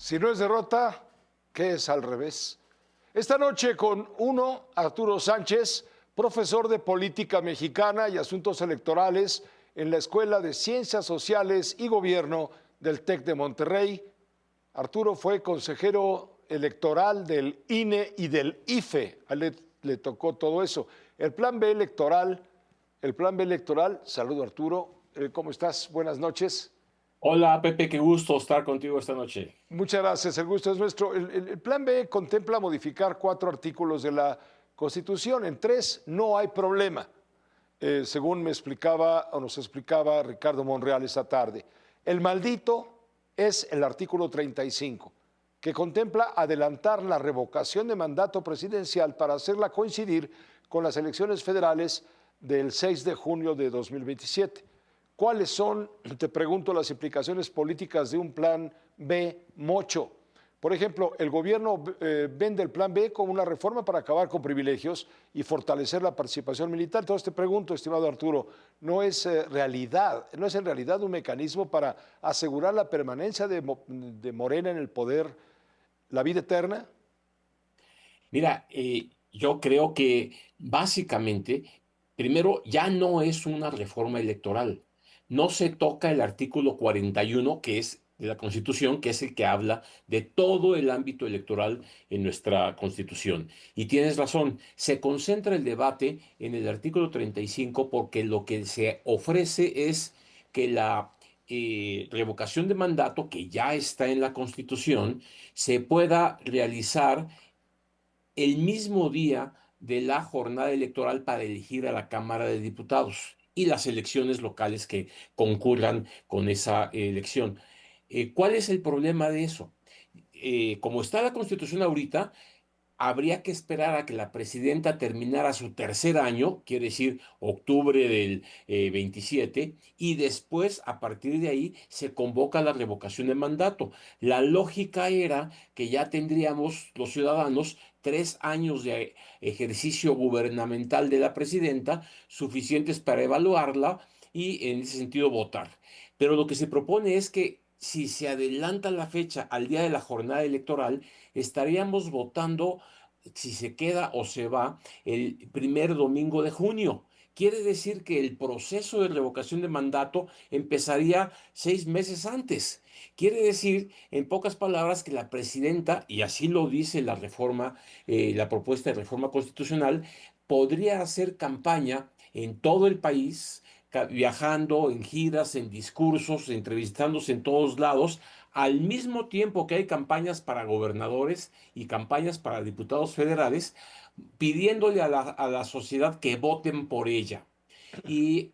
Si no es derrota, ¿qué es al revés? Esta noche con Arturo Sánchez, profesor de Política Mexicana y Asuntos Electorales en la Escuela de Ciencias Sociales y Gobierno del TEC de Monterrey. Arturo fue consejero electoral del INE y del IFE. A él le tocó todo eso. El plan B electoral, saludo Arturo, ¿cómo estás? Buenas noches. Hola Pepe, qué gusto estar contigo esta noche. Muchas gracias, el gusto es nuestro. El plan B contempla modificar 4 artículos de la Constitución. En 3 no hay problema, según me explicaba o nos explicaba Ricardo Monreal esta tarde. El maldito es el artículo 35, que contempla adelantar la revocación de mandato presidencial para hacerla coincidir con las elecciones federales del 6 de junio de 2027. ¿Cuáles son, te pregunto, las implicaciones políticas de un plan B mocho? Por ejemplo, el gobierno vende el plan B como una reforma para acabar con privilegios y fortalecer la participación militar. Entonces te pregunto, estimado Arturo, ¿no es en realidad un mecanismo para asegurar la permanencia de Morena en el poder, la vida eterna? Mira, yo creo que básicamente, primero, ya no es una reforma electoral. No se toca el artículo 41, que es de la Constitución, que es el que habla de todo el ámbito electoral en nuestra Constitución. Y tienes razón, se concentra el debate en el artículo 35 porque lo que se ofrece es que la revocación de mandato, que ya está en la Constitución, se pueda realizar el mismo día de la jornada electoral para elegir a la Cámara de Diputados y las elecciones locales que concurran con esa elección. ¿Cuál es el problema de eso? Como está la Constitución ahorita, habría que esperar a que la presidenta terminara su tercer año, quiere decir octubre del 27, y después, a partir de ahí, se convoca la revocación de mandato. La lógica era que ya tendríamos los ciudadanos 3 años de ejercicio gubernamental de la presidenta, suficientes para evaluarla y en ese sentido votar. Pero lo que se propone es que si se adelanta la fecha al día de la jornada electoral, estaríamos votando si se queda o se va el primer domingo de junio. Quiere decir que el proceso de revocación de mandato empezaría 6 meses antes. Quiere decir, en pocas palabras, que la presidenta, y así lo dice la reforma, la propuesta de reforma constitucional, podría hacer campaña en todo el país, viajando en giras, en discursos, entrevistándose en todos lados, al mismo tiempo que hay campañas para gobernadores y campañas para diputados federales, pidiéndole a la sociedad que voten por ella. Y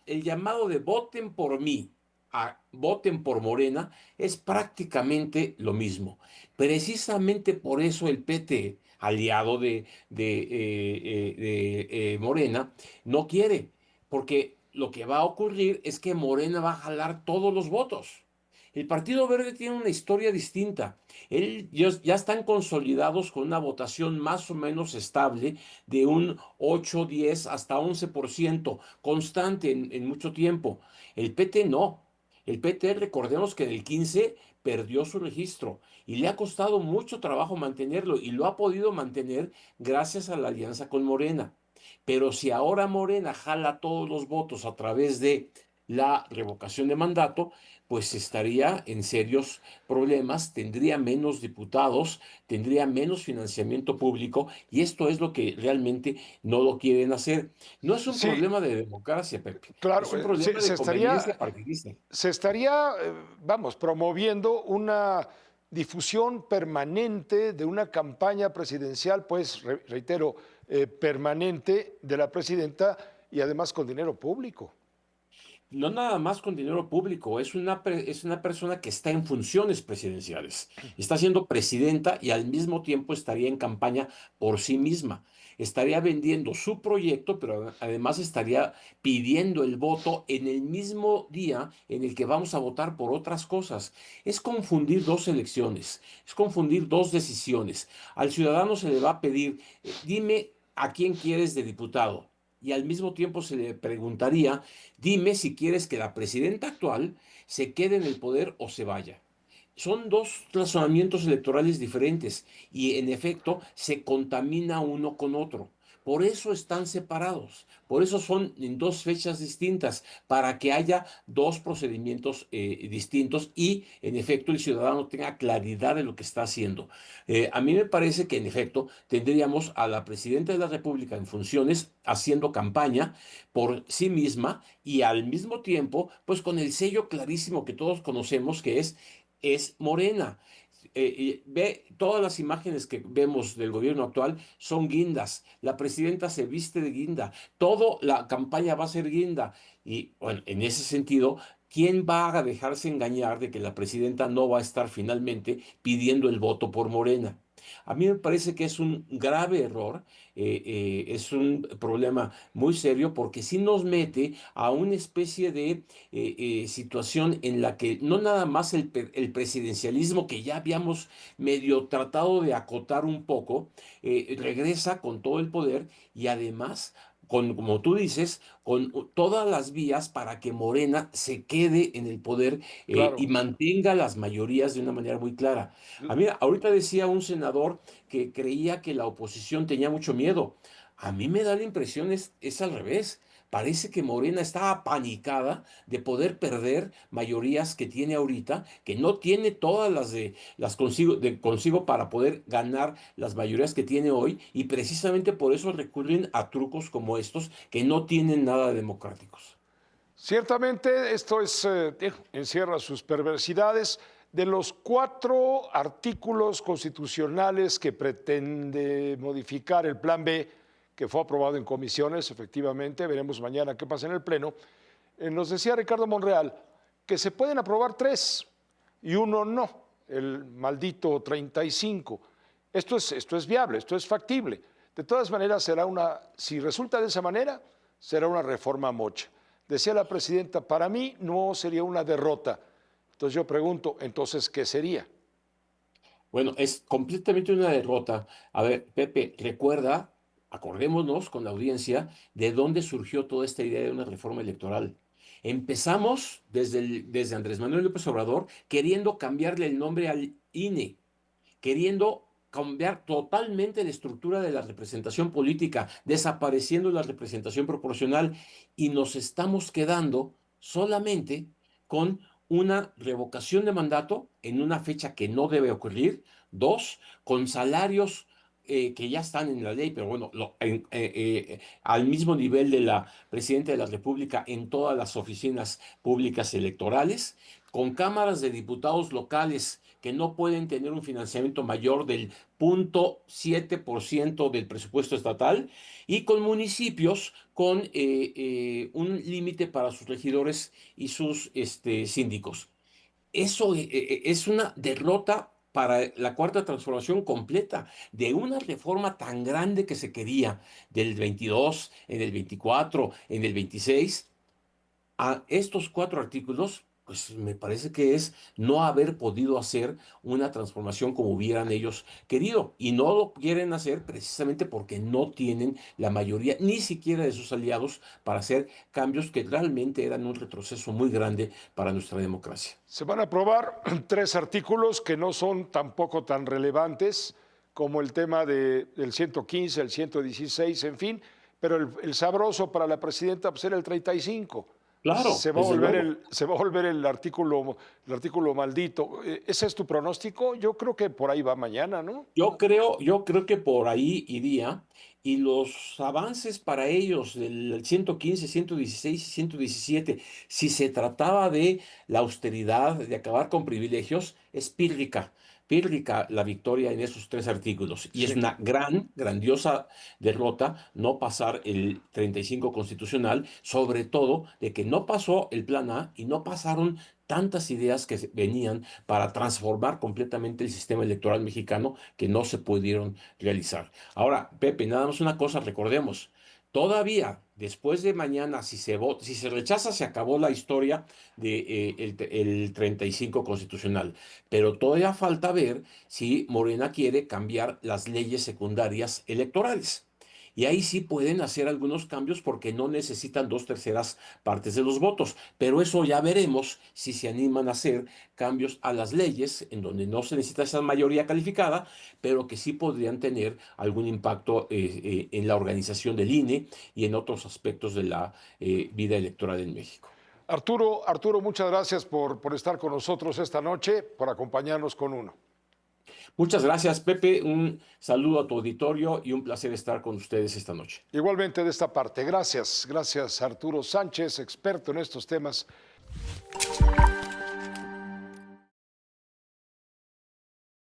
el llamado de voten por mí a voten por Morena es prácticamente lo mismo. Precisamente por eso el PT, aliado de Morena, no quiere, porque lo que va a ocurrir es que Morena va a jalar todos los votos. El Partido Verde tiene una historia distinta. Ellos ya están consolidados con una votación más o menos estable de un 8, 10 hasta 11% constante en mucho tiempo. El PT no. El PT, recordemos que en el 15 perdió su registro y le ha costado mucho trabajo mantenerlo y lo ha podido mantener gracias a la alianza con Morena. Pero si ahora Morena jala todos los votos a través de la revocación de mandato, pues estaría en serios problemas, tendría menos diputados, tendría menos financiamiento público y esto es lo que realmente no lo quieren hacer. No es un Sí, problema de democracia, Pepe, es claro, un problema de conveniencia partidista. se estaría, vamos, promoviendo una difusión permanente de una campaña presidencial, pues, reitero, permanente de la presidenta y además con dinero público. No nada más con dinero público, es una persona que está en funciones presidenciales. Está siendo presidenta y al mismo tiempo estaría en campaña por sí misma. Estaría vendiendo su proyecto, pero además estaría pidiendo el voto en el mismo día en el que vamos a votar por otras cosas. Es confundir dos elecciones, es confundir dos decisiones. Al ciudadano se le va a pedir, dime a quién quieres de diputado. Y al mismo tiempo se le preguntaría, dime si quieres que la presidenta actual se quede en el poder o se vaya. son dos razonamientos electorales diferentes y en efecto se contamina uno con otro. Por eso están separados, por eso son en dos fechas distintas, para que haya dos procedimientos distintos y en efecto el ciudadano tenga claridad de lo que está haciendo. A mí me parece que en efecto tendríamos a la presidenta de la República en funciones haciendo campaña por sí misma y al mismo tiempo, pues con el sello clarísimo que todos conocemos que es Morena. Ve, todas las imágenes que vemos del gobierno actual son guindas. La presidenta se viste de guinda. Toda la campaña va a ser guinda. Y bueno, en ese sentido, ¿quién va a dejarse engañar de que la presidenta no va a estar finalmente pidiendo el voto por Morena? A mí me parece que es un grave error, es un problema muy serio porque sí nos mete a una especie de situación en la que no nada más el presidencialismo que ya habíamos medio tratado de acotar un poco, regresa con todo el poder y además, como tú dices, con todas las vías para que Morena se quede en el poder y Claro. mantenga las mayorías de una manera muy clara. A mí, ahorita decía un senador que creía que la oposición tenía mucho miedo. A mí me da la impresión es al revés. Parece que Morena está apanicada de poder perder mayorías que tiene ahorita, que no tiene todas las consigo para poder ganar las mayorías que tiene hoy, y precisamente por eso recurren a trucos como estos que no tienen nada de democráticos. Ciertamente esto encierra sus perversidades. De los 4 artículos constitucionales que pretende modificar el Plan B, que fue aprobado en comisiones, efectivamente, veremos mañana qué pasa en el Pleno, nos decía Ricardo Monreal que se pueden aprobar 3 y uno no, el maldito 35. Esto es viable, esto es factible. De todas maneras, si resulta de esa manera, será una reforma mocha. Decía la presidenta, para mí no sería una derrota. Entonces yo pregunto, entonces, ¿qué sería? Bueno, es completamente una derrota. A ver, Pepe, recuerda, acordémonos con la audiencia de dónde surgió toda esta idea de una reforma electoral. Empezamos desde Andrés Manuel López Obrador queriendo cambiarle el nombre al INE, queriendo cambiar totalmente la estructura de la representación política, desapareciendo la representación proporcional y nos estamos quedando solamente con una revocación de mandato en una fecha que no debe ocurrir, dos, con salarios que ya están en la ley, pero bueno, al mismo nivel de la Presidenta de la República en todas las oficinas públicas electorales, con cámaras de diputados locales que no pueden tener un financiamiento mayor del 0,7% del presupuesto estatal y con municipios con un límite para sus regidores y sus síndicos. Eso es una derrota para la cuarta transformación completa de una reforma tan grande que se quería del 22, en el 24, en el 26 a estos 4 artículos, pues me parece que es no haber podido hacer una transformación como hubieran ellos querido. Y no lo quieren hacer precisamente porque no tienen la mayoría, ni siquiera de sus aliados, para hacer cambios que realmente eran un retroceso muy grande para nuestra democracia. Se van a aprobar 3 artículos que no son tampoco tan relevantes como el tema del 115, el 116, en fin, pero el sabroso para la presidenta pues era el 35. Claro, desde luego. Se va a volver el artículo maldito. ¿Ese es tu pronóstico? Yo creo que por ahí va mañana, ¿no? Yo creo que por ahí iría y los avances para ellos del 115, 116 y 117, si se trataba de la austeridad, de acabar con privilegios, es pírrica la victoria en esos 3 artículos. Y es Sí. una grandiosa derrota no pasar el 35 constitucional, sobre todo de que no pasó el plan A y no pasaron tantas ideas que venían para transformar completamente el sistema electoral mexicano que no se pudieron realizar. Ahora, Pepe, nada más una cosa, recordemos, todavía después de mañana, si se rechaza, se acabó la historia de, el 35 constitucional, pero todavía falta ver si Morena quiere cambiar las leyes secundarias electorales. Y ahí sí pueden hacer algunos cambios porque no necesitan 2/3 partes de los votos. Pero eso ya veremos si se animan a hacer cambios a las leyes en donde no se necesita esa mayoría calificada, pero que sí podrían tener algún impacto en la organización del INE y en otros aspectos de la vida electoral en México. Arturo, muchas gracias por estar con nosotros esta noche, por acompañarnos con uno. Muchas gracias, Pepe. Un saludo a tu auditorio y un placer estar con ustedes esta noche. Igualmente de esta parte, gracias, Arturo Sánchez, experto en estos temas.